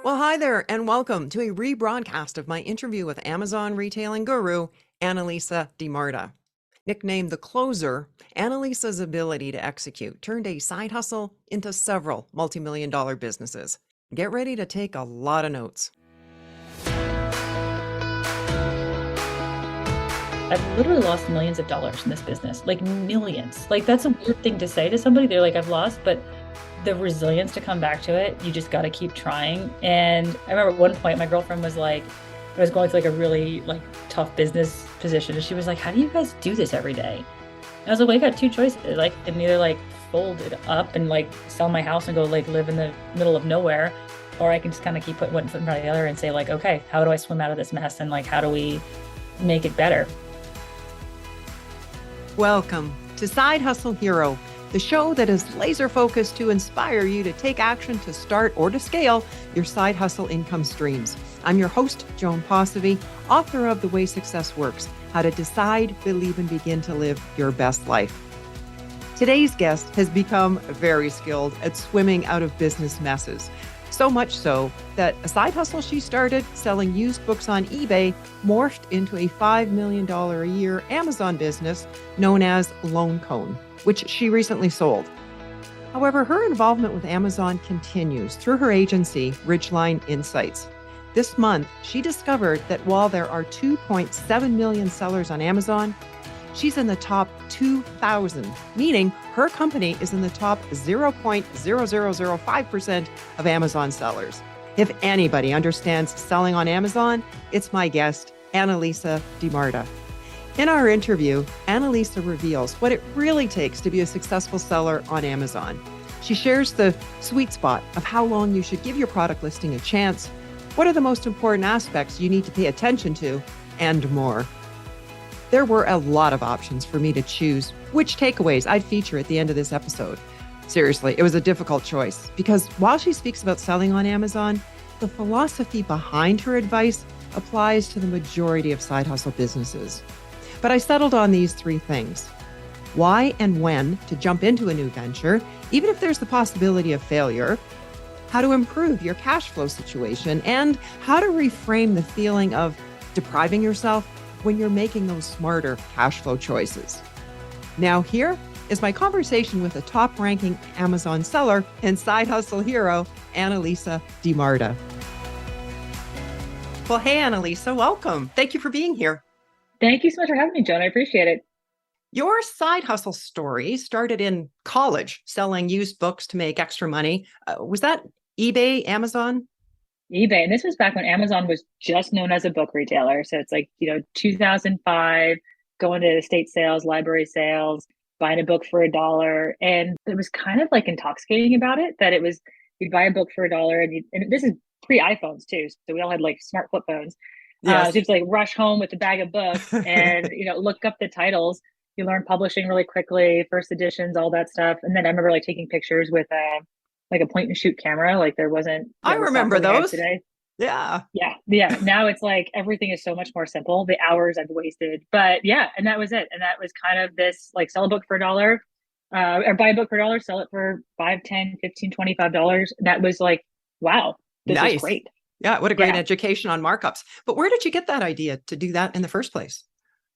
Well, hi there, and welcome to a rebroadcast of my interview with Amazon retailing guru, Annalisa DiMarta. Nicknamed the closer, Annalisa's ability to execute turned a side hustle into several multi-million dollar businesses. Get ready to take a lot of notes. I've literally lost millions of dollars in this business, like millions. Like that's a weird thing to say to somebody. They're like, I've lost, but the resilience to come back to it, you just got to keep trying. And I remember at one point, my girlfriend was like, I was going through like a really like tough business position. And she was like, how do you guys do this every day? And I was like, well, you got two choices. Like, I can either like fold it up and like sell my house and go like live in the middle of nowhere, or I can just kind of keep putting one foot in front of the other and say like, okay, how do I swim out of this mess? And like, how do we make it better? Welcome to Side Hustle Hero, the show that is laser focused to inspire you to take action to start or to scale your side hustle income streams. I'm your host, Joan Posivy, author of The Way Success Works, How to Decide, Believe, and Begin to Live Your Best Life. Today's guest has become very skilled at swimming out of business messes. So much so that a side hustle she started selling used books on eBay morphed into a $5 million a year Amazon business known as Loan Cone, which she recently sold. However, her involvement with Amazon continues through her agency, Ridgeline Insights. This month, she discovered that while there are 2.7 million sellers on Amazon, she's in the top 2,000, meaning her company is in the top 0.0005% of Amazon sellers. If anybody understands selling on Amazon, it's my guest, Annalisa DiMarta. In our interview, Annalisa reveals what it really takes to be a successful seller on Amazon. She shares the sweet spot of how long you should give your product listing a chance, what are the most important aspects you need to pay attention to, and more. There were a lot of options for me to choose which takeaways I'd feature at the end of this episode. Seriously, it was a difficult choice because while she speaks about selling on Amazon, the philosophy behind her advice applies to the majority of side hustle businesses. But I settled on these three things: why and when to jump into a new venture, even if there's the possibility of failure, how to improve your cash flow situation, and how to reframe the feeling of depriving yourself when you're making those smarter cash flow choices. Now, here is my conversation with a top-ranking Amazon seller and side hustle hero, Annalisa DiMarta. Well, hey, Annalisa, welcome. Thank you for being here. Thank you so much for having me, Joan. I appreciate it. Your side hustle story started in college, selling used books to make extra money. Was that eBay, Amazon? eBay. And this was back when Amazon was just known as a book retailer. So it's like, 2005, going to estate sales, library sales, buying a book for $1. And it was kind of like intoxicating about it that it was, you'd buy a book for $1 and this is pre iPhones too. So we all had like smart flip phones. So Yes. you have to like rush home with a bag of books and, look up the titles. You learn publishing really quickly, first editions, all that stuff. And then I remember like taking pictures with like a point and shoot camera. Like there wasn't I the software remember we have those. today. Yeah. Yeah. Yeah. Now it's like everything is so much more simple. The hours I've wasted. But yeah, and that was it. And that was kind of this like sell a book for $1, or buy a book for $1, sell it for 5, 10, 15, $25. That was like, wow, this is Nice. great. Yeah, what a great Yeah. education on markups. But where did you get that idea to do that in the first place?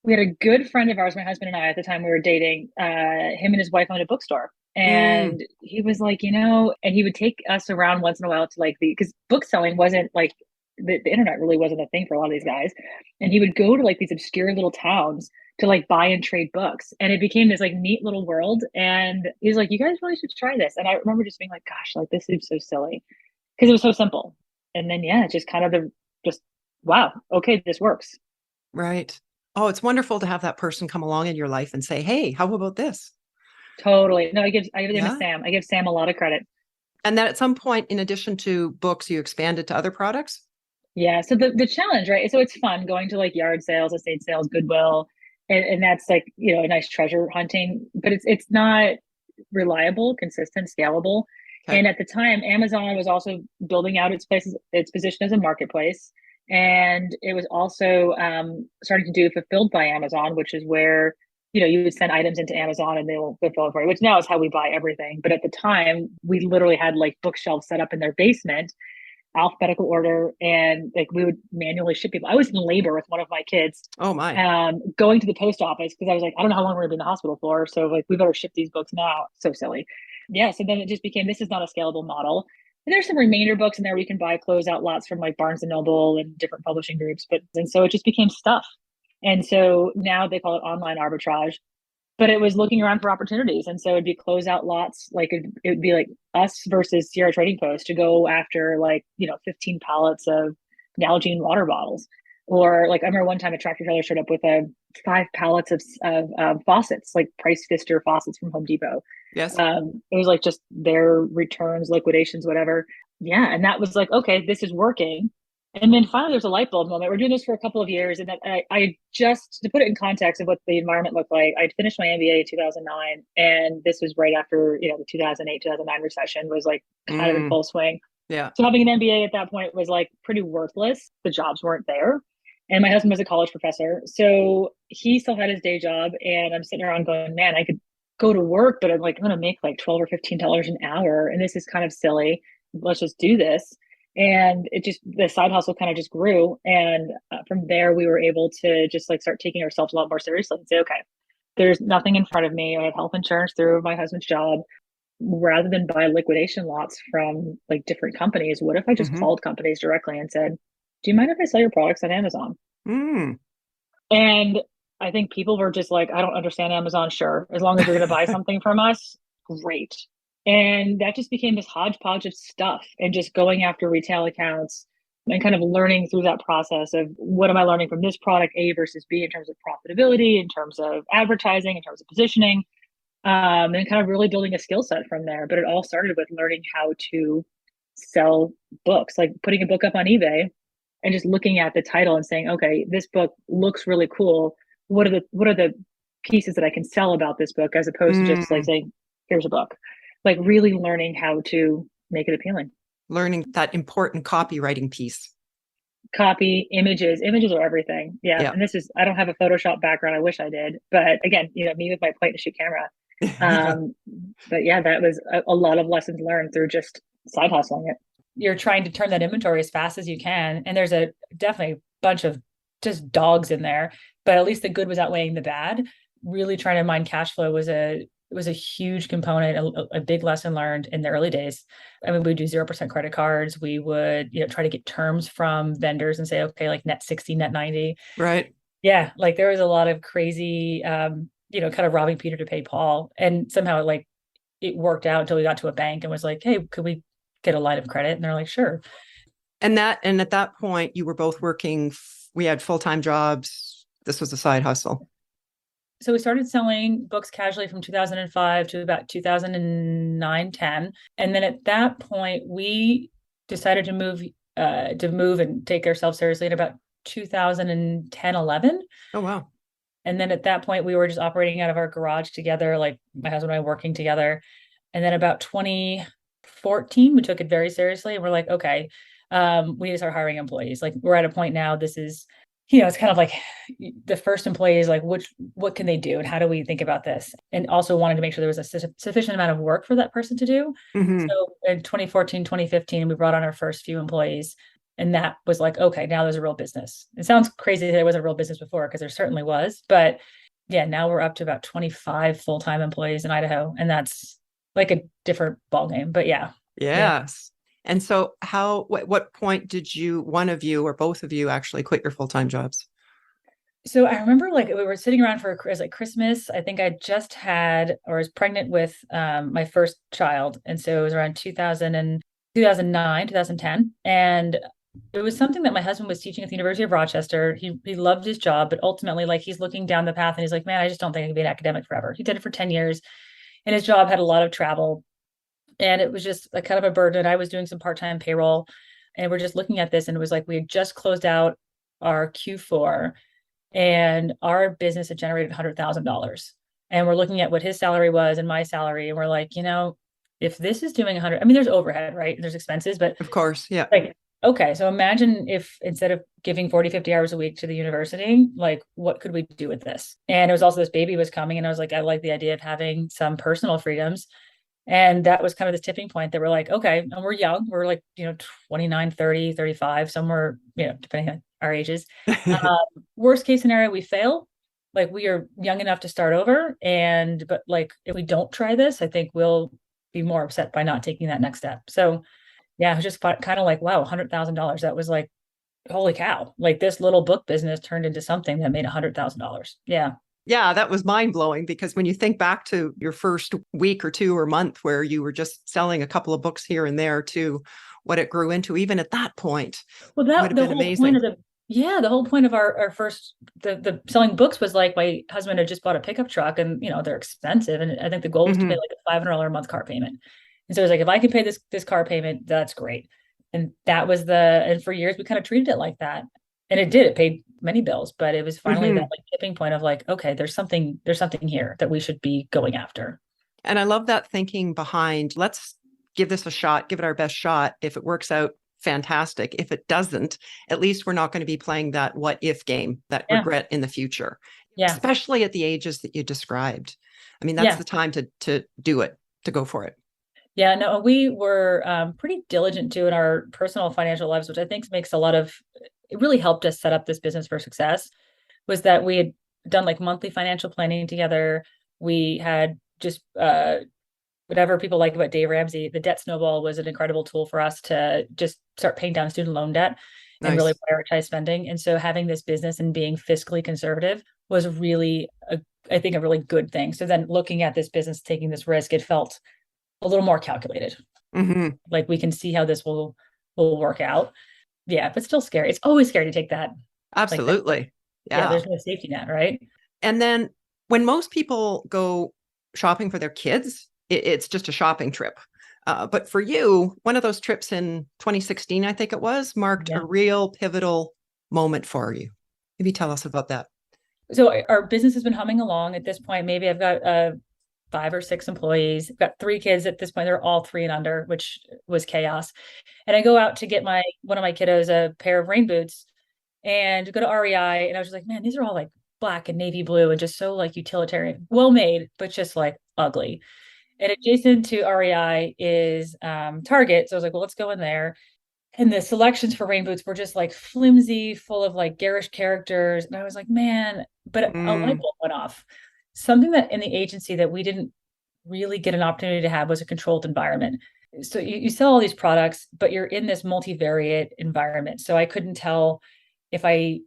We had a good friend of ours, my husband and I, at the time we were dating, him and his wife owned a bookstore. Mm, And he was like, and he would take us around once in a while to like because book selling wasn't like the internet really wasn't a thing for a lot of these guys. And he would go to like these obscure little towns to like buy and trade books. And it became this like neat little world. And he's like, you guys really should try this. And I remember just being like, gosh, like this is so silly because it was so simple. And then, yeah, just kind of just, wow, okay, this works. right. Oh, it's wonderful to have that person come along in your life and say, hey, how about this? Totally. No, I give him a Yeah. Sam. I give Sam a lot of credit. And then at some point, in addition to books, you expanded to other products? Yeah. So the challenge, right? So it's fun going to like yard sales, estate sales, Goodwill, and that's like, a nice treasure hunting, but it's not reliable, consistent, scalable. Okay. And at the time, Amazon was also building out its position as a marketplace. And it was also starting to do fulfilled by Amazon, which is where, you would send items into Amazon and they will fulfill it for you, which now is how we buy everything. But at the time, we literally had like bookshelves set up in their basement alphabetical order, and like we would manually ship people. I was in labor with one of my kids, Oh my. going to the post office because I was like, I don't know how long we're gonna be in the hospital for. So like we better ship these books now. So silly. Yeah. So then it just became this is not a scalable model. And there's some remainder books in there where you can buy closeout lots from like Barnes and Noble and different publishing groups. But and so it just became stuff. And so now they call it online arbitrage, but it was looking around for opportunities. And so it'd be closeout lots, like it would be like us versus Sierra Trading Post to go after like, 15 pallets of Nalgene water bottles. Or like I remember one time a tractor trailer showed up with 5 pallets of faucets, like Price Pfister faucets from Home Depot. Yes. It was like just their returns, liquidations, whatever. Yeah. And that was like, okay, this is working. And then finally, there's a light bulb moment. We're doing this for a couple of years. And then I just, to put it in context of what the environment looked like, I'd finished my MBA in 2009. And this was right after, the 2008, 2009 recession was like kind of in full swing. Yeah. So having an MBA at that point was like pretty worthless. The jobs weren't there. And my husband was a college professor. So he still had his day job. And I'm sitting around going, man, I could go to work, but I'm going to make like $12 or $15 an hour. And this is kind of silly. Let's just do this. And the side hustle kind of just grew. And from there, we were able to just like start taking ourselves a lot more seriously and say, okay, there's nothing in front of me. I have health insurance through my husband's job. Rather than buy liquidation lots from like different companies, what if I just called companies directly and said, do you mind if I sell your products on Amazon? And I think people were just like, I don't understand Amazon. Sure. As long as you're going to buy something from us, great. And that just became this hodgepodge of stuff and just going after retail accounts and kind of learning through that process of what am I learning from this product A versus B in terms of profitability, in terms of advertising, in terms of positioning, and kind of really building a skill set from there. But it all started with learning how to sell books, like putting a book up on eBay and just looking at the title and saying, okay, this book looks really cool. What are the pieces that I can sell about this book, as opposed to just like saying, here's a book. Like really learning how to make it appealing. Learning that important copywriting piece. Copy, images are everything. Yeah. And I don't have a Photoshop background. I wish I did. But again, me with my point and shoot camera. But yeah, that was a lot of lessons learned through just side hustling it. You're trying to turn that inventory as fast as you can. And there's definitely a bunch of just dogs in there, but at least the good was outweighing the bad. Really trying to mine cash flow was a huge component, a big lesson learned in the early days. I mean, we would do 0% credit cards. We would, try to get terms from vendors and say, okay, like net 60, net 90. Right. Yeah. Like there was a lot of crazy, kind of robbing Peter to pay Paul. And somehow like it worked out until we got to a bank and was like, hey, could we get a line of credit? And they're like, sure. And at that point you were both working, we had full-time jobs. This was a side hustle. So we started selling books casually from 2005 to about 2009, 10. And then at that point, we decided to move and take ourselves seriously in about 2010, 11. Oh, wow. And then at that point, we were just operating out of our garage together, like my husband and I working together. And then about 2014, we took it very seriously. And we're like, okay, we need to start hiring employees. Like we're at a point now, this is, it's kind of like the first employee is like, what can they do? And how do we think about this? And also wanted to make sure there was a sufficient amount of work for that person to do. So in 2014, 2015, we brought on our first few employees. And that was like, okay, now there's a real business. It sounds crazy that there was a real business before, because there certainly was. But yeah, now we're up to about 25 full-time employees in Idaho. And that's like a different ballgame. But yeah. Yes. And so what point did one of you or both of you actually quit your full-time jobs? So I remember like we were sitting around for Christmas. I think I just had, or was pregnant with my first child. And so it was around 2009, 2010. And it was something that my husband was teaching at the University of Rochester. He loved his job, but ultimately like he's looking down the path and he's like, man, I just don't think I can be an academic forever. He did it for 10 years and his job had a lot of travel. And it was just a kind of a burden. I was doing some part-time payroll and we're just looking at this and it was like, we had just closed out our Q4 and our business had generated $100,000. And we're looking at what his salary was and my salary. And we're like, if this is doing 100, I mean, there's overhead, right? There's expenses, but of course. Yeah. Like, okay. So imagine if instead of giving 40, 50 hours a week to the university, like what could we do with this? And it was also this baby was coming and I was like, I like the idea of having some personal freedoms. And that was kind of the tipping point that we're like, okay, and we're young, we're like, 29, 30, 35, somewhere, depending on our ages. Worst case scenario, we fail. Like we are young enough to start over. But like, if we don't try this, I think we'll be more upset by not taking that next step. So yeah, it was just kind of like, wow, $100,000. That was like, holy cow. Like this little book business turned into something that made $100,000. Yeah. Yeah, that was mind blowing because when you think back to your first week or two or month where you were just selling a couple of books here and there to what it grew into, even at that point, well, would have the been whole amazing. point of the whole point of our first, the selling books was like, my husband had just bought a pickup truck and, they're expensive. And I think the goal was to pay like a $500 a month car payment. And so it was like, if I can pay this car payment, that's great. And that was and for years we kind of treated it like that. And it paid many bills, but it was finally that like tipping point of like, okay, there's something here that we should be going after. And I love that thinking behind, let's give this a shot, give it our best shot. If it works out, fantastic. If it doesn't, at least we're not going to be playing that what if game, that regret in the future. Yeah. Especially at the ages that you described. I mean, that's the time to do it, to go for it. Yeah, no, we were pretty diligent too in our personal financial lives, which I think it really helped us set up this business for success, was that we had done like monthly financial planning together. We had just whatever people like about Dave Ramsey, the debt snowball was an incredible tool for us to just start paying down student loan debt and really prioritize spending. And so having this business and being fiscally conservative was really, I think, a really good thing. So then looking at this business, taking this risk, it felt a little more calculated. Like we can see how this will work out. Yeah, but still scary. It's always scary to take that. Absolutely. Like yeah, there's no safety net, right? And then when most people go shopping for their kids, it's just a shopping trip. But for you, one of those trips in 2016, I think it was, marked a real pivotal moment for you. Maybe tell us about that. So our business has been humming along at this point. Maybe I've got 5 or 6 employees. I've got 3 kids at this point. They're all 3 and under, which was chaos. And I go out to get one of my kiddos a pair of rain boots and go to REI. And I was just like, man, these are all like black and navy blue and just so like utilitarian, well made, but just like ugly. And adjacent to REI is Target. So I was like, well, let's go in there. And the selections for rain boots were just like flimsy, full of like garish characters. And I was like, man, but a light bulb went off. Something that in the agency that we didn't really get an opportunity to have was a controlled environment. So you sell all these products, but you're in this multivariate environment. So I couldn't tell if I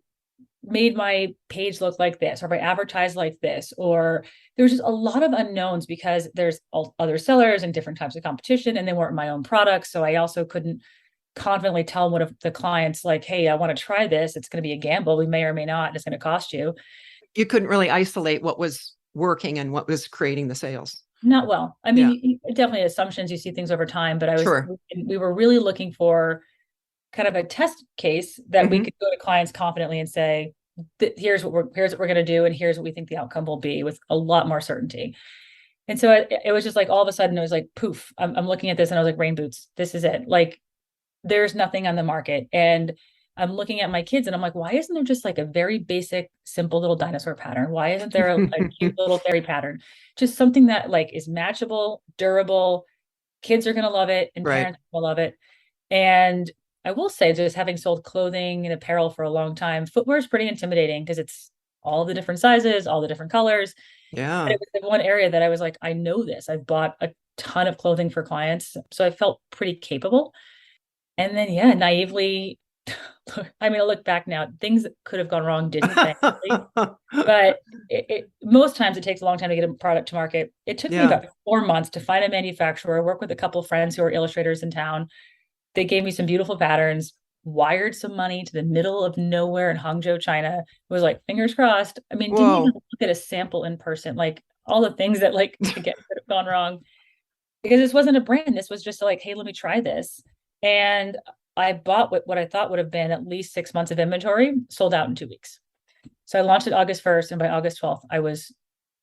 made my page look like this, or if I advertised like this, or there's just a lot of unknowns because there's other sellers and different types of competition, and they weren't my own products. So I also couldn't confidently tell one of the clients like, hey, I want to try this. It's going to be a gamble. We may or may not, and it's going to cost you. You couldn't really isolate what was working and what was creating the sales. Not well. I mean, definitely assumptions, you see things over time, but we were really looking for kind of a test case that we could go to clients confidently and say, here's what we're going to do. And here's what we think the outcome will be with a lot more certainty. And so it was just like, all of a sudden it was like, poof, I'm looking at this and I was like, rain boots, this is it. Like there's nothing on the market. And I'm looking at my kids and I'm like, why isn't there just like a very basic, simple little dinosaur pattern? Why isn't there a cute little fairy pattern? Just something that like is matchable, durable. Kids are going to love it and parents will love it. And I will say, just having sold clothing and apparel for a long time, footwear is pretty intimidating because it's all the different sizes, all the different colors. Yeah. But it was the one area that I was like, I know this. I've bought a ton of clothing for clients. So I felt pretty capable. And then, naively, I mean, I look back now, things that could have gone wrong didn't, thankfully. But most times it takes a long time to get a product to market. It took me about 4 months to find a manufacturer, work with a couple of friends who are illustrators in town. They gave me some beautiful patterns, wired some money to the middle of nowhere in Hangzhou, China. It was like, fingers crossed. I mean, didn't even look at a sample in person, like all the things that like could have gone wrong, because this wasn't a brand. This was just like, hey, let me try this. And I bought what I thought would have been at least 6 months of inventory, sold out in 2 weeks. So I launched it August 1st, and by August 12th, I was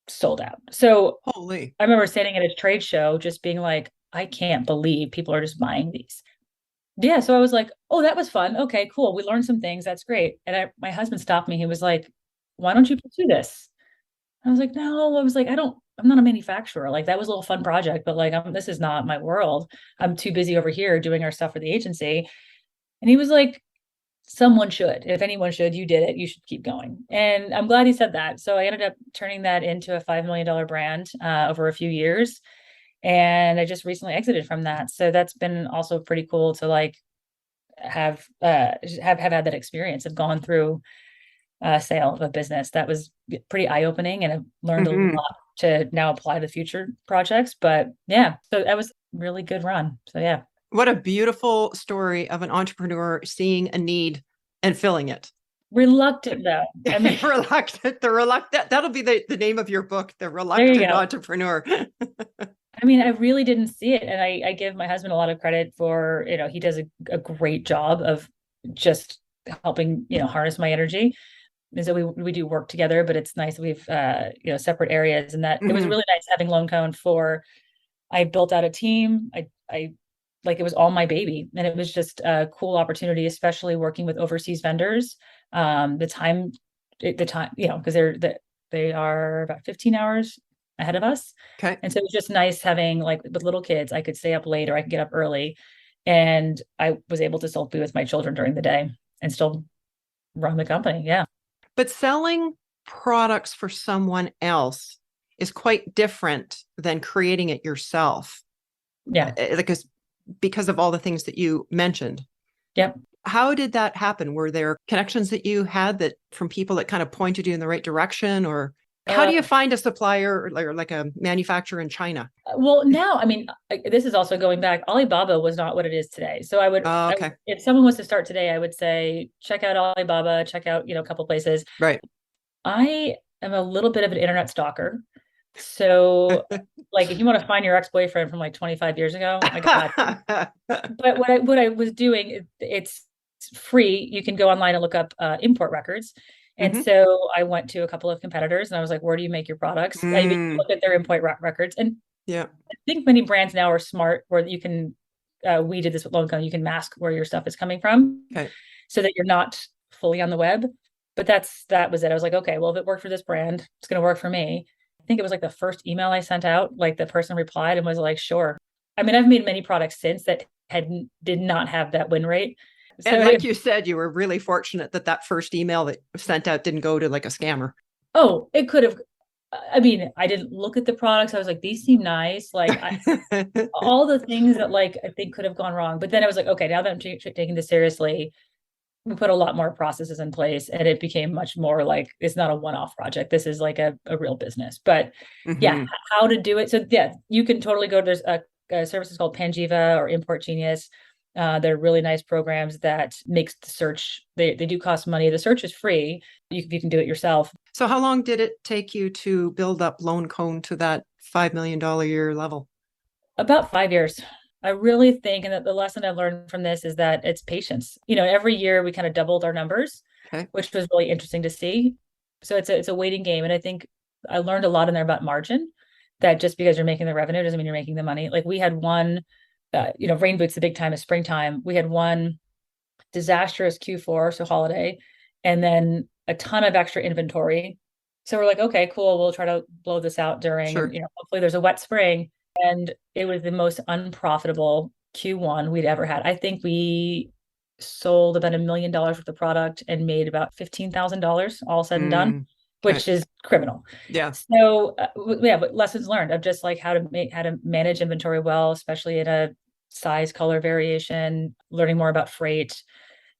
sold out. So I remember sitting at a trade show just being like, I can't believe people are just buying these. Yeah. So I was like, oh, that was fun. Okay, cool. We learned some things. That's great. And my husband stopped me. He was like, why don't you pursue this? I was like, no, I was like, I don't I'm not a manufacturer. Like that was a little fun project, but like, this is not my world. I'm too busy over here doing our stuff for the agency. And he was like, someone should. If anyone should, you did it. You should keep going. And I'm glad he said that. So I ended up turning that into a $5 million brand over a few years. And I just recently exited from that. So that's been also pretty cool to like have had that experience of gone through a sale of a business. That was pretty eye-opening, and I've learned a lot to now apply to future projects. But yeah, so that was a really good run. So yeah. What a beautiful story of an entrepreneur seeing a need and filling it. Reluctant though. I mean, the reluctant, that'll be the name of your book, The Reluctant Entrepreneur. I mean, I really didn't see it. And I give my husband a lot of credit for, he does a great job of just helping, harness my energy. And so we do work together, but it's nice that we've, separate areas, and that it was really nice having Lone Cone I built out a team. I like, it was all my baby, and it was just a cool opportunity, especially working with overseas vendors. The time, because they are about 15 hours ahead of us. Okay. And so it was just nice having, like, with little kids, I could stay up late or I could get up early, and I was able to still be with my children during the day and still run the company. Yeah. But selling products for someone else is quite different than creating it yourself. Yeah. Because of all the things that you mentioned. Yep. How did that happen? Were there connections that you had that from people that kind of pointed you in the right direction, or how do you find a supplier or like a manufacturer in China? Well, now, I mean, this is also going back. Alibaba was not what it is today. So if someone was to start today, I would say, check out Alibaba, check out, a couple places. Right. I am a little bit of an internet stalker. So like, if you want to find your ex-boyfriend from like 25 years ago, I got it. But what I was doing, it's free. You can go online and look up import records. And so I went to a couple of competitors and I was like, where do you make your products? I look at their import records. And I think many brands now are smart where you can, we did this with Lone Cone, you can mask where your stuff is coming from so that you're not fully on the web. But that was it. I was like, okay, well, if it worked for this brand, it's going to work for me. I think it was like the first email I sent out, like the person replied and was like, sure. I mean, I've made many products since that did not have that win rate. So, and like you said, you were really fortunate that first email that was sent out didn't go to like a scammer. Oh, it could have. I mean, I didn't look at the products. I was like, these seem nice. Like all the things that like I think could have gone wrong. But then I was like, okay, now that I'm taking this seriously, we put a lot more processes in place, and it became much more like, it's not a one-off project. This is like a real business. But yeah, how to do it. So yeah, you can totally go. There's a services called Panjiva or Import Genius. They're really nice programs that makes the search. They do cost money. The search is free. You can do it yourself. So how long did it take you to build up Lone Cone to that $5 million a year level? About 5 years. I really think, and that the lesson I've learned from this is that it's patience. Every year we kind of doubled our numbers, which was really interesting to see. So it's a waiting game. And I think I learned a lot in there about margin, that just because you're making the revenue doesn't mean you're making the money. Like we had one, rain boots, the big time is springtime. We had one disastrous Q4, so holiday, and then a ton of extra inventory. So we're like, okay, cool. We'll try to blow this out during, hopefully there's a wet spring. And it was the most unprofitable Q1 we'd ever had. I think we sold about $1 million worth of product and made about $15,000 all said and done, which is criminal. Yeah. So but lessons learned of just like how to manage inventory well, especially in a size, color variation, learning more about freight.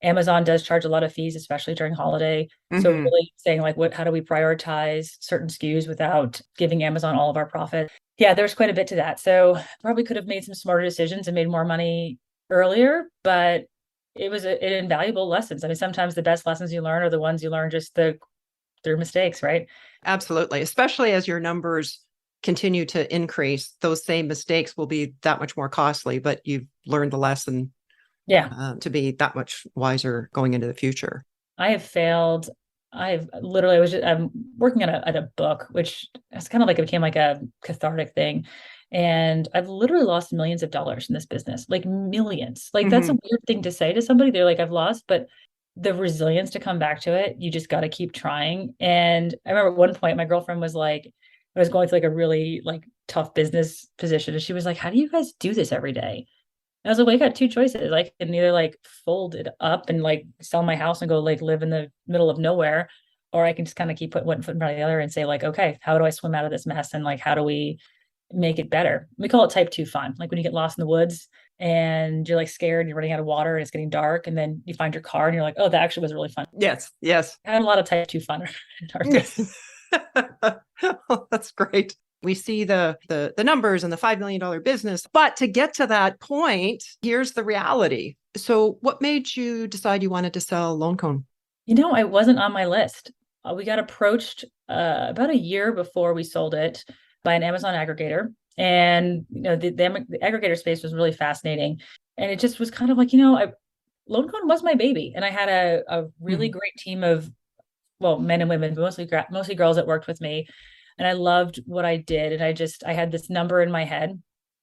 Amazon does charge a lot of fees, especially during holiday. So really saying like, how do we prioritize certain SKUs without giving Amazon all of our profit? Yeah, there's quite a bit to that. So probably could have made some smarter decisions and made more money earlier, but it was an invaluable lessons. I mean, sometimes the best lessons you learn are the ones you learn just through mistakes, right? Absolutely. Especially as your numbers continue to increase, those same mistakes will be that much more costly, but you've learned the lesson to be that much wiser going into the future. I have failed. I'm working on a book, which is kind of like, it became like a cathartic thing. And I've literally lost millions of dollars in this business, like millions. Like that's a weird thing to say to somebody. They're like, I've lost, but the resilience to come back to it, you just got to keep trying. And I remember at one point, my girlfriend was like, I was going through like a really like tough business position. And she was like, how do you guys do this every day? I was like, well, I got two choices. I can either like fold it up and like sell my house and go like live in the middle of nowhere, or I can just kind of keep putting one foot in front of the other and say like, okay, how do I swim out of this mess? And like, how do we make it better? We call it type 2 fun. Like when you get lost in the woods and you're like scared, you're running out of water and it's getting dark, and then you find your car and you're like, oh, that actually was really fun. Yes, yes. I had a lot of type 2 fun in our business. Oh, that's great. We see the numbers and the $5 million business, but to get to that point, here's the reality. So what made you decide you wanted to sell Lone Cone? You know, I wasn't on my list. We got approached about a year before we sold it by an Amazon aggregator. And, you know, the aggregator space was really fascinating. And it just was kind of like, you know, Lone Cone was my baby. And I had a really great team of, well, men and women, but mostly girls that worked with me. And I loved what I did. And I had this number in my head.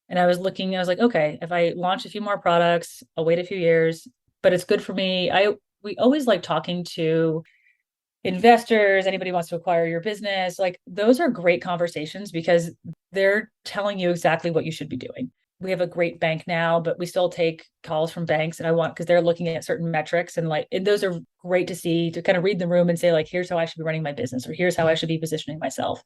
And I was like, okay, if I launch a few more products, I'll wait a few years, but it's good for me. We always like talking to investors, anybody who wants to acquire your business. Like those are great conversations because they're telling you exactly what you should be doing. We have a great bank now, but we still take calls from banks, and because they're looking at certain metrics, and those are great to see, to kind of read the room and say like, here's how I should be running my business, or here's how I should be positioning myself.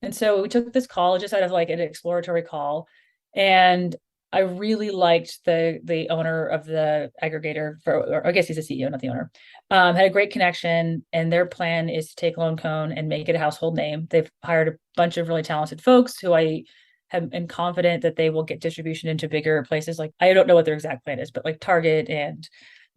And so we took this call just out of like an exploratory call. And I really liked the owner of the aggregator, or I guess he's a CEO, not the owner. Had a great connection, and their plan is to take Lone Cone and make it a household name. They've hired a bunch of really talented folks who I am confident that they will get distribution into bigger places. Like I don't know what their exact plan is, but like Target and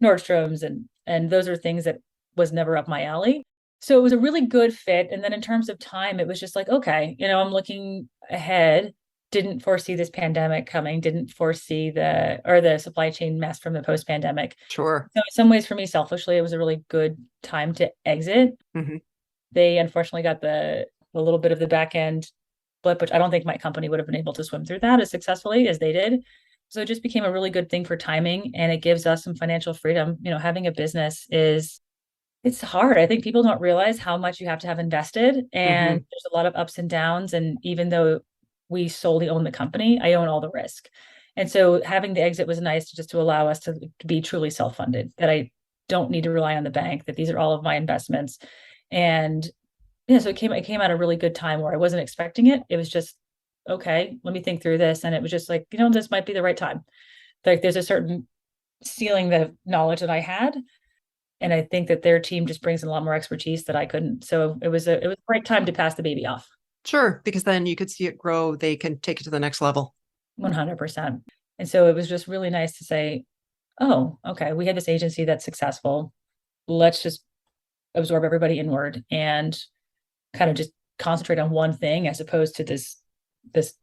Nordstrom's, and those are things that was never up my alley. So it was a really good fit. And then in terms of time, it was just like, okay, you know, I'm looking ahead. Didn't foresee this pandemic coming, didn't foresee the supply chain mess from the post-pandemic. Sure. So in some ways for me, selfishly, it was a really good time to exit. They unfortunately got a little bit of the back end blip, which I don't think my company would have been able to swim through that as successfully as they did. So it just became a really good thing for timing, and it gives us some financial freedom. You know, having a business it's hard. I think people don't realize how much you have to have invested, and there's a lot of ups and downs. And even though we solely own the company, I own all the risk. And so having the exit was nice to allow us to be truly self-funded, that I don't need to rely on the bank, that these are all of my investments. And yeah, so it came at a really good time where I wasn't expecting it. It was just, okay, let me think through this. And it was just like, you know, this might be the right time. Like there's a certain ceiling of knowledge that I had. And I think that their team just brings in a lot more expertise that I couldn't. So it was a great time to pass the baby off. Sure, because then you could see it grow. They can take it to the next level. 100%. And so it was just really nice to say, oh, okay, we had this agency that's successful. Let's just absorb everybody inward and kind of just concentrate on one thing, as opposed to this,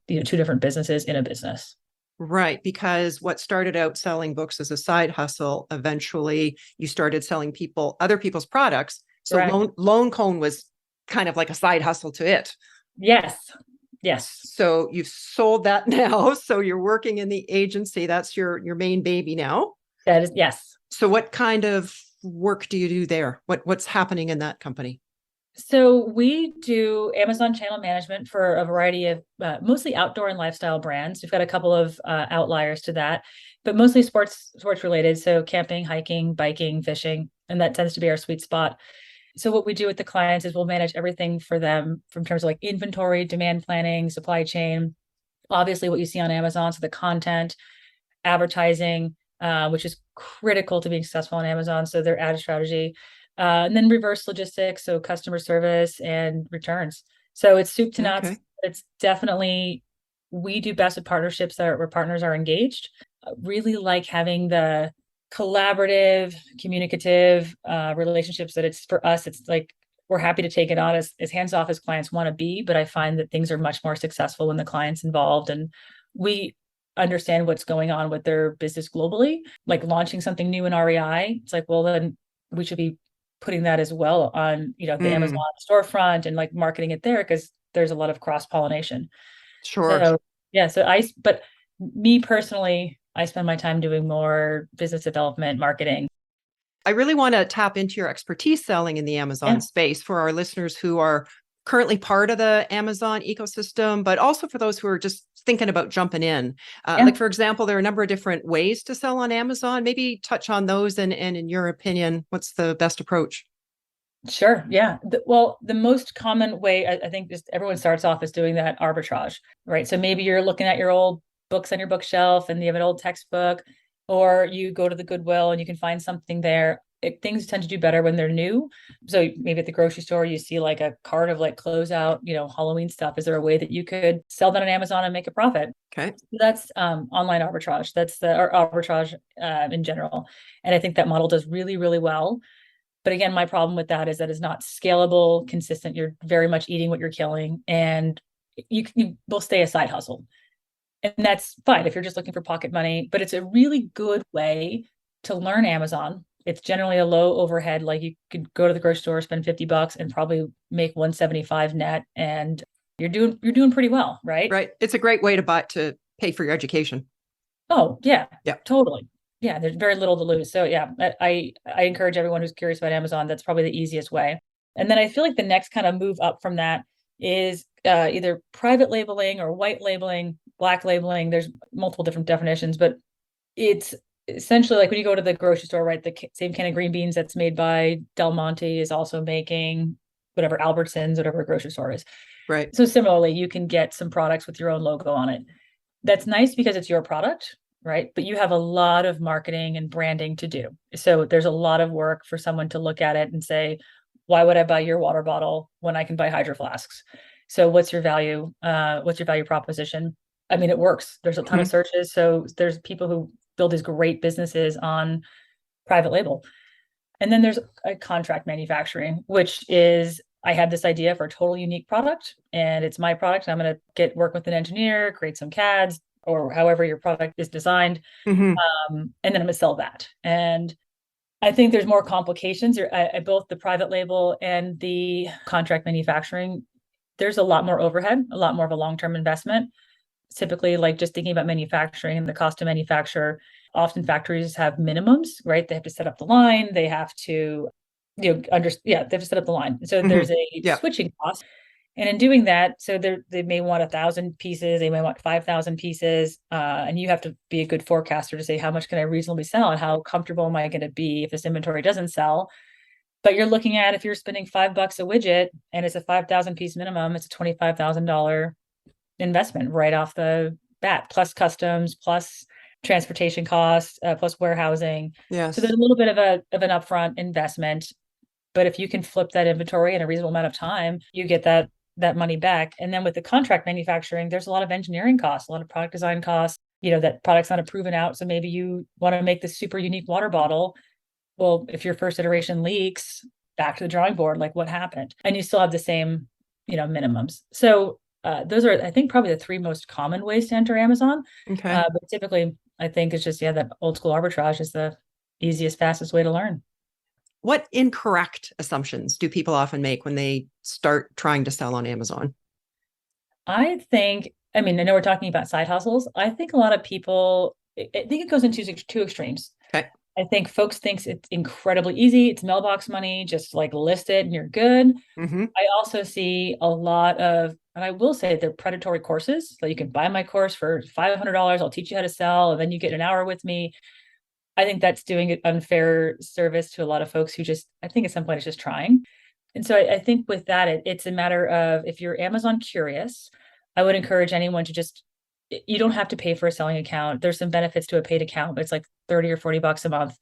you know, two different businesses in a business. Right. Because what started out selling books as a side hustle, eventually you started selling other people's products. So Lone Cone was kind of like a side hustle to it. Yes. So you've sold that now. So you're working in the agency. That's your main baby now. That is, yes. So what kind of work do you do there? What's happening in that company? So we do Amazon channel management for a variety of mostly outdoor and lifestyle brands. We've got a couple of outliers to that, but mostly sports related. So camping, hiking, biking, fishing, and that tends to be our sweet spot. So what we do with the clients is we'll manage everything for them from terms of like inventory, demand planning, supply chain, obviously what you see on Amazon. So the content, advertising, which is critical to being successful on Amazon. So their ad strategy, and then reverse logistics. So customer service and returns. So it's soup to nuts. Okay. It's definitely, we do best with partnerships where partners are engaged. Really like having the collaborative, communicative relationships that it's for us. It's like, we're happy to take it on as hands-off as clients want to be, but I find that things are much more successful when the client's involved and we understand what's going on with their business globally. Like launching something new in REI, it's like, well, then we should be putting that as well on, you know, the Amazon storefront and like marketing it there, because there's a lot of cross-pollination. Sure. So, yeah. But me personally, I spend my time doing more business development, marketing. I really want to tap into your expertise selling in the Amazon space for our listeners who are currently part of the Amazon ecosystem, but also for those who are just thinking about jumping in. Yeah. Like, for example, there are a number of different ways to sell on Amazon. Maybe touch on those, and in your opinion, what's the best approach? Sure. Yeah. Well, the most common way I think just everyone starts off is doing that arbitrage, right? So maybe you're looking at your old books on your bookshelf and you have an old textbook, or you go to the Goodwill and you can find something there. Things tend to do better when they're new. So maybe at the grocery store, you see like a cart of like closeout, Halloween stuff. Is there a way that you could sell that on Amazon and make a profit? Okay. That's online arbitrage. That's or arbitrage in general. And I think that model does really, really well. But again, my problem with that is that it's not scalable, consistent. You're very much eating what you're killing, and you will stay a side hustle. And that's fine if you're just looking for pocket money, but it's a really good way to learn Amazon. It's generally a low overhead. Like you could go to the grocery store, spend $50 and probably make 175 net, and you're doing pretty well, right? Right. It's a great way to pay for your education. Oh, yeah. Yeah. Totally. Yeah, there's very little to lose. So yeah, I encourage everyone who's curious about Amazon, that's probably the easiest way. And then I feel like the next kind of move up from that is either private labeling or white labeling, black labeling. There's multiple different definitions, but it's essentially like when you go to the grocery store, right? The same can of green beans that's made by Del Monte is also making whatever Albertsons, whatever a grocery store is. Right. So similarly, you can get some products with your own logo on it. That's nice because it's your product, right? But you have a lot of marketing and branding to do. So there's a lot of work for someone to look at it and say, why would I buy your water bottle when I can buy Hydro Flasks? So what's your value? What's your value proposition? I mean, it works. There's a ton of searches. So there's people who build these great businesses on private label. And then there's a contract manufacturing, which is, I have this idea for a totally unique product and it's my product. And I'm going to work with an engineer, create some CADs, or however your product is designed. And then I'm going to sell that. And I think there's more complications at both the private label and the contract manufacturing. There's a lot more overhead, a lot more of a long-term investment. Typically, like just thinking about manufacturing and the cost to manufacture, often factories have minimums, right? They have to set up the line. They have to, they have to set up the line. So there's a switching cost. And in doing that, so they may want 1,000 pieces, they may want 5,000 pieces, and you have to be a good forecaster to say, how much can I reasonably sell and how comfortable am I going to be if this inventory doesn't sell? But you're looking at, if you're spending $5 a widget and it's a 5,000 piece minimum, it's a $25,000 investment right off the bat, plus customs, plus transportation costs, plus warehousing. Yes. So there's a little bit of an upfront investment. But if you can flip that inventory in a reasonable amount of time, you get that money back. And then with the contract manufacturing, there's a lot of engineering costs, a lot of product design costs, that product's not proven out. So maybe you want to make this super unique water bottle. Well, if your first iteration leaks, back to the drawing board, like what happened? And you still have the same, minimums. So those are, I think, probably the three most common ways to enter Amazon. Okay. But typically, I think it's just, that old school arbitrage is the easiest, fastest way to learn. What incorrect assumptions do people often make when they start trying to sell on Amazon? I know we're talking about side hustles. I think a lot of people, I think it goes into two extremes. Okay. I think folks think it's incredibly easy. It's mailbox money, just like list it and you're good. I also see a lot of, and I will say they're predatory courses. So you can buy my course for $500. I'll teach you how to sell. And then you get an hour with me. I think that's doing an unfair service to a lot of folks who just, I think at some point it's just trying. And so I think with that, it's a matter of, if you're Amazon curious, I would encourage anyone to you don't have to pay for a selling account. There's some benefits to a paid account, but it's like 30 or 40 bucks a month.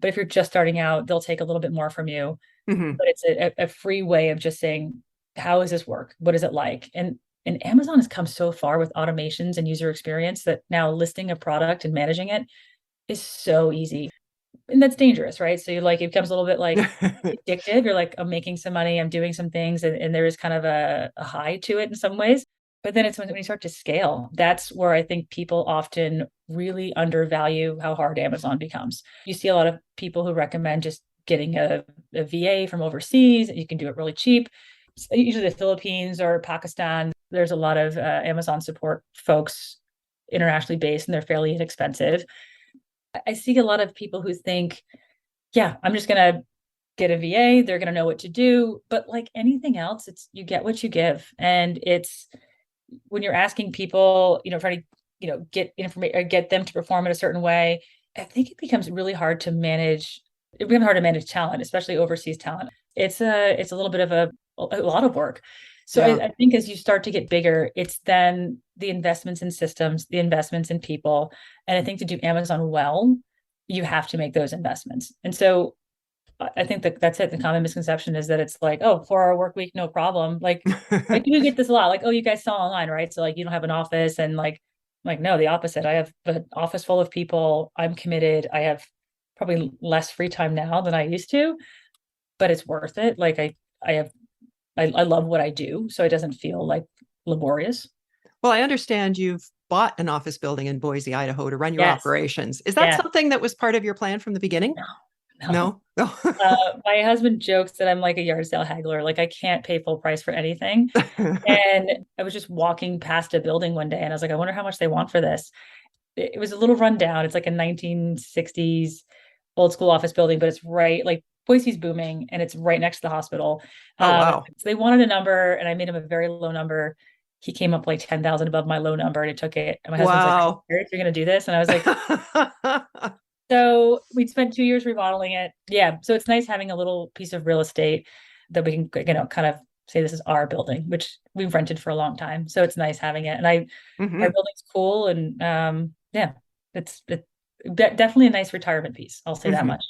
But if you're just starting out, they'll take a little bit more from you. But it's a free way of just saying, how does this work? What is it like? And Amazon has come so far with automations and user experience that now listing a product and managing it is so easy. And that's dangerous, right? So it becomes a little bit like addictive. You're like, I'm making some money, I'm doing some things, and there is kind of a high to it in some ways. But then it's when you start to scale, that's where I think people often really undervalue how hard Amazon becomes. You see a lot of people who recommend just getting a VA from overseas. You can do it really cheap. Usually the Philippines or Pakistan, there's a lot of Amazon support folks internationally based, and they're fairly inexpensive. I see a lot of people who think, I'm just going to get a VA, they're going to know what to do. But like anything else, it's you get what you give. And it's when you're asking people, trying to, get information or get them to perform in a certain way, I think it becomes really hard to manage. It becomes hard to manage talent, especially overseas talent. It's a little bit of a lot of work. So Yeah. I think as you start to get bigger, it's then the investments in systems, the investments in people. And I think to do Amazon well, you have to make those investments. And so I think that's it. The common misconception is that it's like, oh, 4-hour work week, no problem. Like I do get this a lot. Like, oh, you guys sell online, right? So like you don't have an office, and like no, the opposite. I have an office full of people. I'm committed. I have probably less free time now than I used to, but it's worth it. Like I love what I do, so it doesn't feel like laborious. Well, I understand you've bought an office building in Boise, Idaho to run your Yes. operations. Is that Yeah. something that was part of your plan from the beginning? No. No. My husband jokes that I'm like a yard sale haggler. Like I can't pay full price for anything. And I was just walking past a building one day and I was like, I wonder how much they want for this. It was a little rundown. It's like a 1960s old school office building, but it's right, like Boise's booming and it's right next to the hospital. Oh, wow. So they wanted a number and I made him a very low number. He came up like 10,000 above my low number and it took it. And my husband's Wow. like, you're going to do this? And I was like, so we'd spent 2 years remodeling it. Yeah. So it's nice having a little piece of real estate that we can, kind of say this is our building, which we've rented for a long time. So it's nice having it. And our building's cool. And yeah, it's definitely a nice retirement piece. I'll say that much.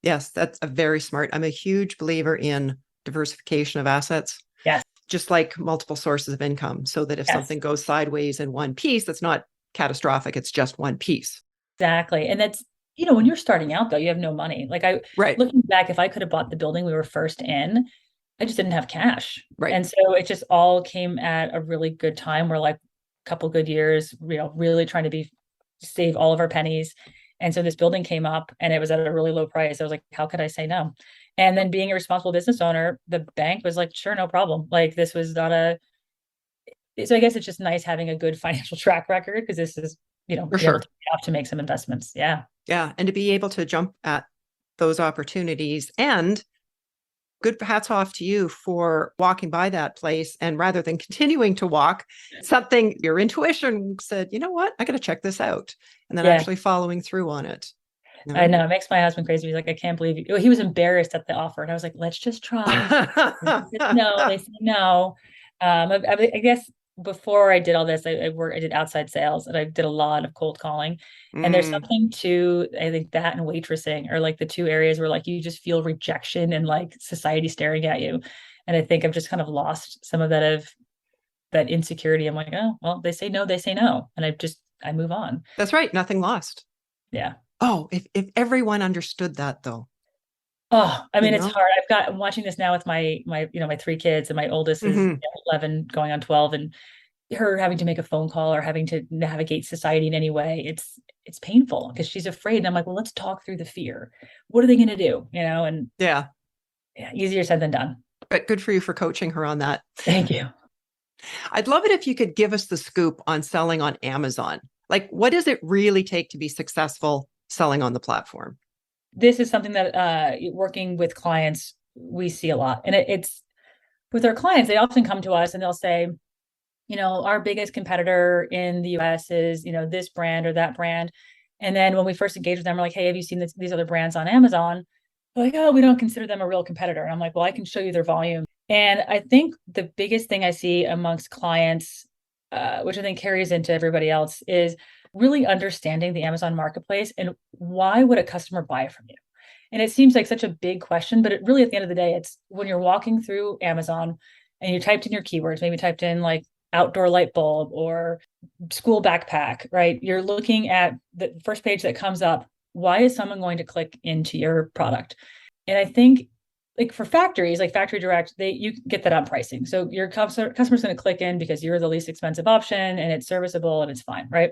Yes, that's a very smart. I'm a huge believer in diversification of assets. Yes. Just like multiple sources of income, so that if something goes sideways in one piece, that's not catastrophic. It's just one piece. Exactly. And that's, when you're starting out though, you have no money. Like looking back, if I could have bought the building we were first in, I just didn't have cash. Right. And so it just all came at a really good time. We're like a couple good years, really trying to save all of our pennies. And so this building came up and it was at a really low price. I was like, how could I say no? And then being a responsible business owner, the bank was like, sure, no problem. Like this was not so I guess it's just nice having a good financial track record because this is, for sure, have to make some investments. Yeah. Yeah. And to be able to jump at those opportunities, and good hats off to you for walking by that place. And rather than continuing to walk, your intuition said, you know what, I got to check this out. And then actually following through on it. I know. It makes my husband crazy. He's like, I can't believe you. He was embarrassed at the offer. And I was like, let's just try. No, they said no. I guess before I did all this, I did outside sales and I did a lot of cold calling. And there's something to, I think, that and waitressing are like the two areas where like you just feel rejection and like society staring at you. And I think I've just kind of lost some of that insecurity. I'm like, oh, well, they say no, they say no. And I move on. That's right. Nothing lost. Yeah. Oh, if everyone understood that though. Oh, I mean, it's hard. I'm watching this now with my 3 kids, and my oldest is 11 going on 12, and her having to make a phone call or having to navigate society in any way. It's painful because she's afraid. And I'm like, well, let's talk through the fear. What are they going to do? And yeah, easier said than done. But good for you for coaching her on that. Thank you. I'd love it if you could give us the scoop on selling on Amazon. Like, what does it really take to be successful selling on the platform? This is something that working with clients, we see a lot. And it's with our clients, they often come to us and they'll say, our biggest competitor in the US is, this brand or that brand. And then when we first engage with them, we're like, hey, have you seen these other brands on Amazon? They're like, oh, we don't consider them a real competitor. And I'm like, well, I can show you their volume. And I think the biggest thing I see amongst clients, which I think carries into everybody else, is really understanding the Amazon marketplace and why would a customer buy from you? And it seems like such a big question, but it really, at the end of the day, it's when you're walking through Amazon and you typed in your keywords, maybe typed in like outdoor light bulb or school backpack, right? You're looking at the first page that comes up. Why is someone going to click into your product? And I think like for factories, like Factory Direct, you get that on pricing. So your customer's going to click in because you're the least expensive option and it's serviceable and it's fine, right?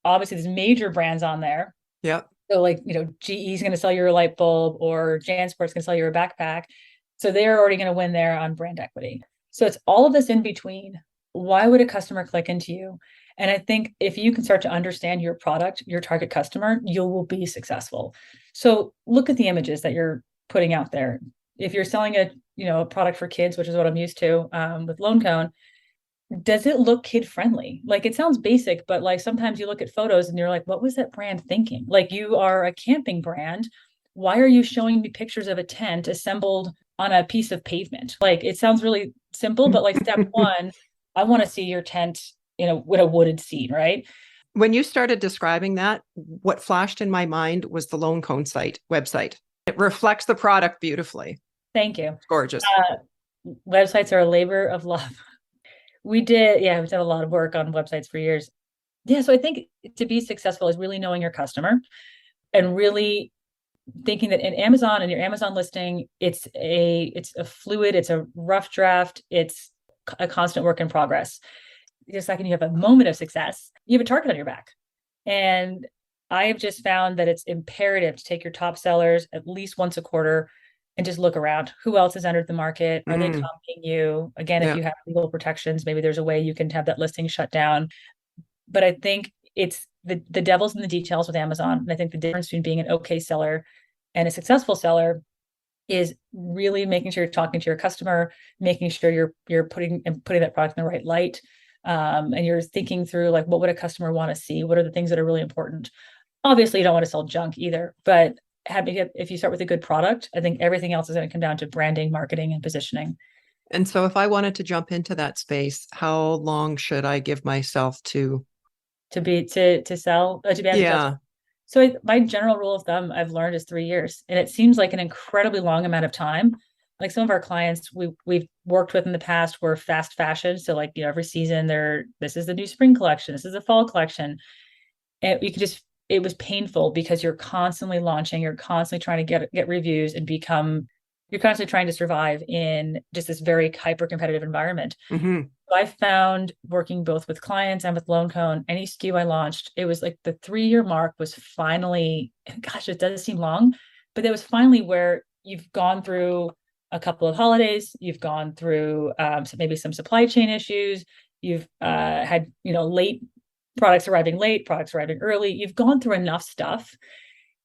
Obviously, there's major brands on there. Yep. So like, GE is going to sell you a light bulb or JanSport's going to sell you a backpack. So they're already going to win there on brand equity. So it's all of this in between. Why would a customer click into you? And I think if you can start to understand your product, your target customer, you will be successful. So look at the images that you're putting out there. if you're selling a product for kids, which is what I'm used to with Loan Cone, does it look kid friendly? Like it sounds basic, but like sometimes you look at photos and you're like, what was that brand thinking? Like you are a camping brand. Why are you showing me pictures of a tent assembled on a piece of pavement? Like it sounds really simple, but like step one, I want to see your tent with a wooded scene, right? When you started describing that, what flashed in my mind was the Loan Cone website. It reflects the product beautifully. Thank you. It's gorgeous. Websites are a labor of love. We've done a lot of work on websites for years. Yeah, so I think to be successful is really knowing your customer and really thinking that in Amazon and your Amazon listing, it's a fluid, it's a rough draft, it's a constant work in progress. The second you have a moment of success, you have a target on your back. And I have just found that it's imperative to take your top sellers at least once a quarter and just look around. Who else has entered the market? Are they comping you? Again, if you have legal protections, maybe there's a way you can have that listing shut down. But I think it's the devil's in the details with Amazon. And I think the difference between being an okay seller and a successful seller is really making sure you're talking to your customer, making sure you're putting that product in the right light. And you're thinking through like, what would a customer want to see? What are the things that are really important? Obviously, you don't want to sell junk either, but if you start with a good product, I think everything else is going to come down to branding, marketing, and positioning. And so if I wanted to jump into that space, how long should I give myself to sell? Yeah. So my general rule of thumb I've learned is 3 years, and it seems like an incredibly long amount of time. Like some of our clients we've worked with in the past were fast fashion. So like, every season this is the new spring collection, this is the fall collection. And it was painful because you're constantly launching, you're constantly trying to get reviews and you're constantly trying to survive in just this very hyper competitive environment. Mm-hmm. So I found working both with clients and with Loan Cone, any SKU I launched, it was like the 3-year mark was finally, gosh, it does seem long, but it was finally where you've gone through a couple of holidays, you've gone through maybe some supply chain issues, you've had late products arriving late, products arriving early. You've gone through enough stuff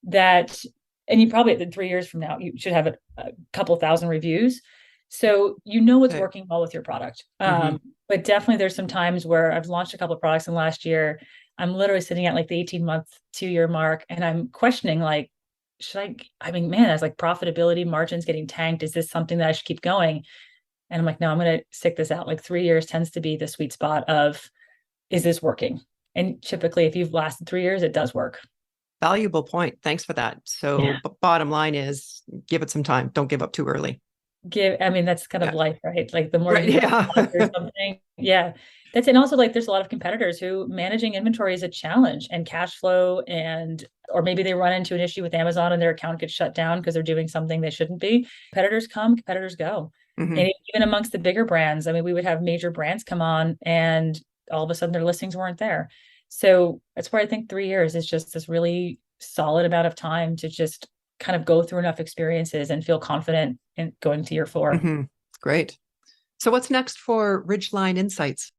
that, and you probably in 3 years from now, you should have a couple thousand reviews. So it's working well with your product. But definitely there's some times where I've launched a couple of products in the last year. I'm literally sitting at like the 18-month, 2-year mark, and I'm questioning like, as like profitability margins getting tanked, is this something that I should keep going? And I'm like, no, I'm going to stick this out. Like 3 years tends to be the sweet spot of, is this working? And typically, if you've lasted 3 years, it does work. Valuable point. Thanks for that. So bottom line is give it some time. Don't give up too early. That's kind of life, right? Like the more you or something. Yeah. That's, and also like there's a lot of competitors who managing inventory is a challenge and cash flow or maybe they run into an issue with Amazon and their account gets shut down because they're doing something they shouldn't be. Competitors come, competitors go. Mm-hmm. And even amongst the bigger brands, we would have major brands come on and all of a sudden their listings weren't there. So that's where I think 3 years is just this really solid amount of time to just kind of go through enough experiences and feel confident in going to year 4. Mm-hmm. Great. So what's next for Ridgeline Insights?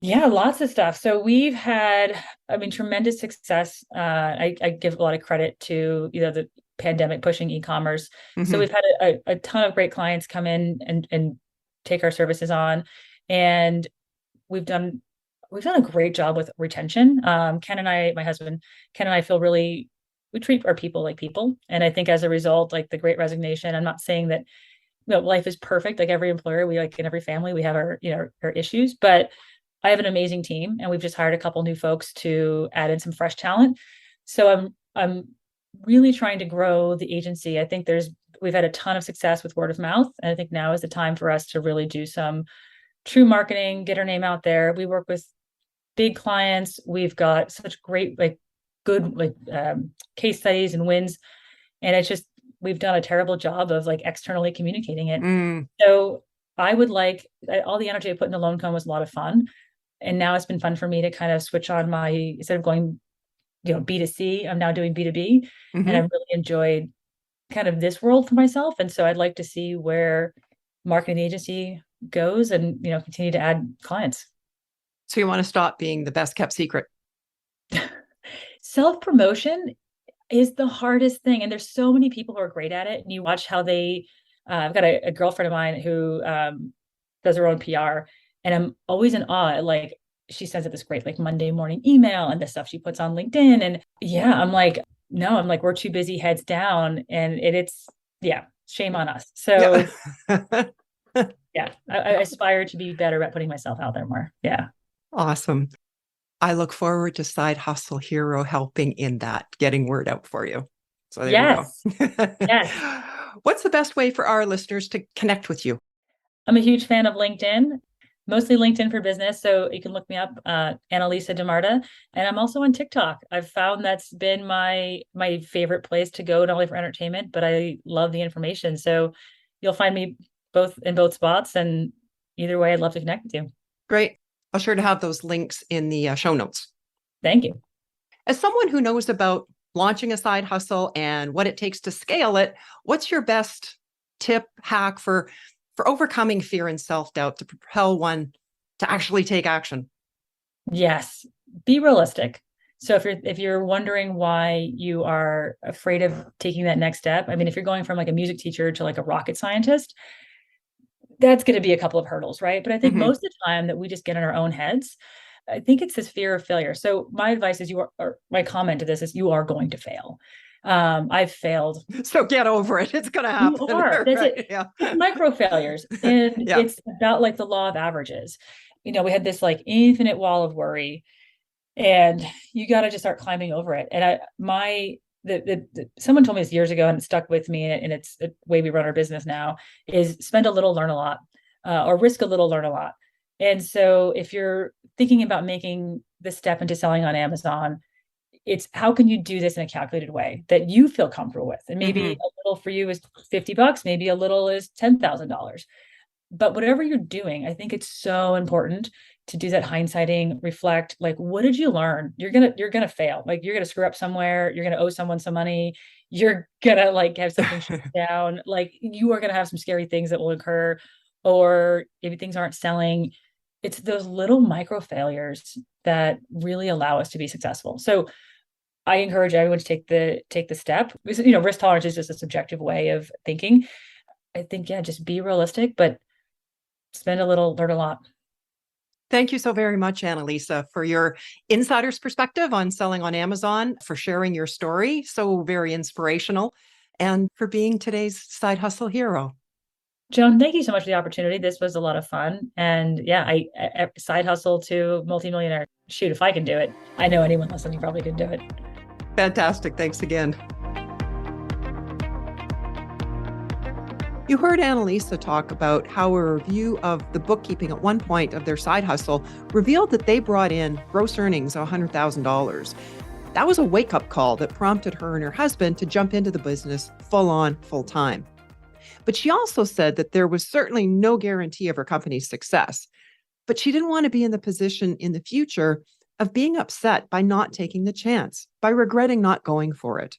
Yeah, lots of stuff. So we've had, tremendous success. I give a lot of credit to, the pandemic pushing e-commerce. Mm-hmm. So we've had a ton of great clients come in and take our services on. And we've done a great job with retention. Ken and I, my husband, Ken and I feel we treat our people like people. And I think as a result, like the great resignation, I'm not saying that, life is perfect. Like every employer, in every family, we have our issues, but I have an amazing team and we've just hired a couple new folks to add in some fresh talent. So I'm really trying to grow the agency. I think we've had a ton of success with word of mouth. And I think now is the time for us to really do some true marketing, get our name out there. We work with big clients. We've got such great, good case studies and wins. And we've done a terrible job of externally communicating it. So I would all the energy I put into Loan Cone was a lot of fun. And now it's been fun for me to kind of switch on instead of going, B2C, I'm now doing B2B. Mm-hmm. And I've really enjoyed kind of this world for myself. And so I'd like to see where marketing agency goes and, continue to add clients. So you want to stop being the best kept secret? Self-promotion is the hardest thing. And there's so many people who are great at it. And you watch how they I've got a girlfriend of mine who does her own PR, and I'm always in awe. Like she sends out this great like Monday morning email and the stuff she puts on LinkedIn. And yeah, I'm like, no, I'm like, we're too busy, heads down. And it's, yeah, shame on us. So Yeah. yeah, I aspire to be better at putting myself out there more. Yeah. Awesome. I look forward to Side Hustle Hero helping in that, getting word out for you. So there Yes. you go. Yes. What's the best way for our listeners to connect with you? I'm a huge fan of LinkedIn, mostly LinkedIn for business. So you can look me up, Annalisa DiMarta. And I'm also on TikTok. I've found that's been my favorite place to go, not only for entertainment, but I love the information. So you'll find me both in both spots. And either way, I'd love to connect with you. Great. I'll sure to have those links in the show notes. Thank you. As someone who knows about launching a side hustle and what it takes to scale it, what's your best tip, hack for overcoming fear and self-doubt to propel one to actually take action? Yes, be realistic. So if you're wondering why you are afraid of taking that next step, I mean, if you're going from like a music teacher to like a rocket scientist, that's going to be a couple of hurdles, right? But I think most of the time that we just get in our own heads, I think it's this fear of failure. So my advice is or my comment to this is you are going to fail. I've failed. So get over it. It's going to happen. You are. That's right? it. Yeah. It's micro failures. And Yeah. it's about like the law of averages. We had this like infinite wall of worry, and you got to just start climbing over it. And someone told me this years ago, and it stuck with me, and it's the way we run our business now, is spend a little, learn a lot, or risk a little, learn a lot. And so if you're thinking about making the step into selling on Amazon, it's how can you do this in a calculated way that you feel comfortable with? And maybe a little for you is $50, maybe a little is $10,000. But whatever you're doing, I think it's so important to do that hindsighting, reflect, like, what did you learn? You're gonna fail. Like you're gonna screw up somewhere, you're gonna owe someone some money, you're gonna like have something shut down, like you are gonna have some scary things that will occur, or maybe things aren't selling. It's those little micro failures that really allow us to be successful. So I encourage everyone to take the step. Risk tolerance is just a subjective way of thinking. I think, yeah, just be realistic, but spend a little, learn a lot. Thank you so very much, Annalisa, for your insider's perspective on selling on Amazon, for sharing your story. So very inspirational, and for being today's side hustle hero. Joan, thank you so much for the opportunity. This was a lot of fun. And yeah, I side hustle to multi-millionaire. Shoot, if I can do it, I know anyone listening probably could do it. Fantastic. Thanks again. You heard Annalisa talk about how a review of the bookkeeping at one point of their side hustle revealed that they brought in gross earnings of $100,000. That was a wake-up call that prompted her and her husband to jump into the business full-on, full-time. But she also said that there was certainly no guarantee of her company's success. But she didn't want to be in the position in the future of being upset by not taking the chance, by regretting not going for it.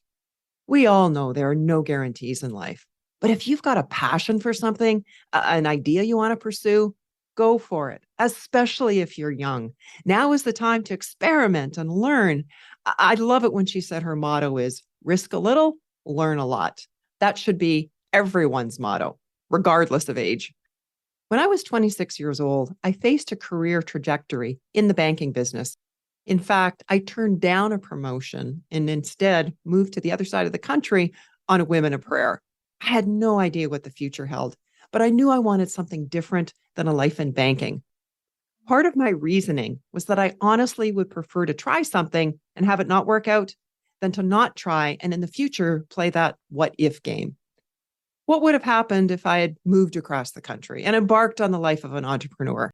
We all know there are no guarantees in life. But if you've got a passion for something, an idea you want to pursue, go for it, especially if you're young. Now is the time to experiment and learn. I love it when she said her motto is risk a little, learn a lot. That should be everyone's motto, regardless of age. When I was 26 years old, I faced a career trajectory in the banking business. In fact, I turned down a promotion and instead moved to the other side of the country on a whim and a prayer. I had no idea what the future held, but I knew I wanted something different than a life in banking. Part of my reasoning was that I honestly would prefer to try something and have it not work out than to not try and in the future play that what if game. What would have happened if I had moved across the country and embarked on the life of an entrepreneur?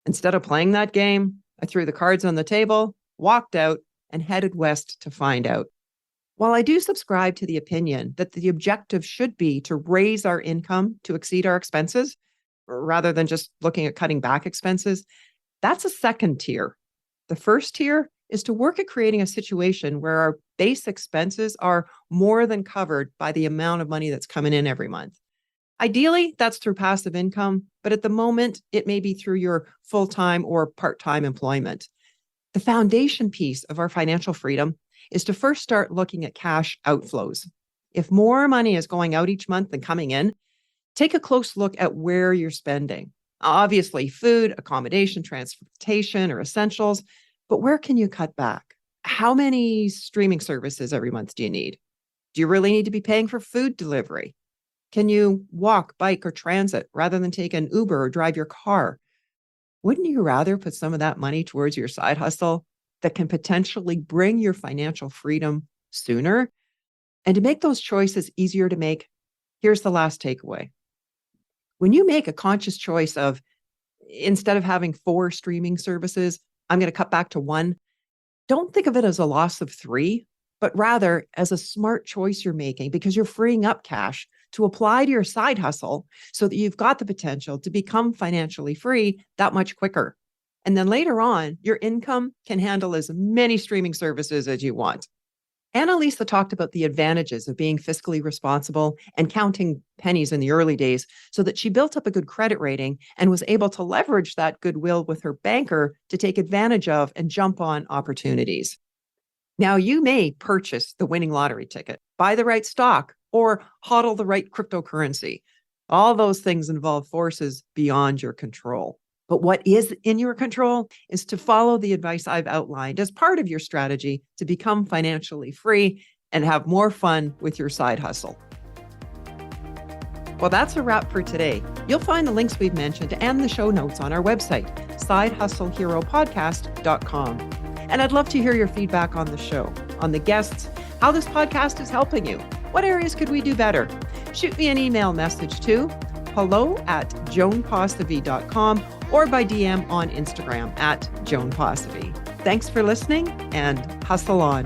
Instead of playing that game, I threw the cards on the table, walked out, and headed west to find out. While I do subscribe to the opinion that the objective should be to raise our income to exceed our expenses, rather than just looking at cutting back expenses, that's a second tier. The first tier is to work at creating a situation where our base expenses are more than covered by the amount of money that's coming in every month. Ideally, that's through passive income, but at the moment, it may be through your full-time or part-time employment. The foundation piece of our financial freedom is to first start looking at cash outflows. If more money is going out each month than coming in, Take a close look at where you're spending. Obviously, food, accommodation, transportation are essentials, but where can you cut back? How many streaming services every month do you need? Do you really need to be paying for food delivery? Can you walk, bike, or transit rather than take an Uber or drive your car? Wouldn't you rather put some of that money towards your side hustle that can potentially bring your financial freedom sooner? And to make those choices easier to make, here's the last takeaway. When you make a conscious choice of, instead of having 4 streaming services, I'm going to cut back to 1, don't think of it as a loss of 3, but rather as a smart choice you're making because you're freeing up cash to apply to your side hustle so that you've got the potential to become financially free that much quicker. And then later on, your income can handle as many streaming services as you want. Annalisa talked about the advantages of being fiscally responsible and counting pennies in the early days so that she built up a good credit rating and was able to leverage that goodwill with her banker to take advantage of and jump on opportunities. Now, you may purchase the winning lottery ticket, buy the right stock, or hodl the right cryptocurrency. All those things involve forces beyond your control. But what is in your control is to follow the advice I've outlined as part of your strategy to become financially free and have more fun with your side hustle. Well, that's a wrap for today. You'll find the links we've mentioned and the show notes on our website, sidehustleheropodcast.com. And I'd love to hear your feedback on the show, on the guests, how this podcast is helping you. What areas could we do better? Shoot me an email message to hello@joanposivy.com or by DM on Instagram @JoanPosivy. Thanks for listening and hustle on.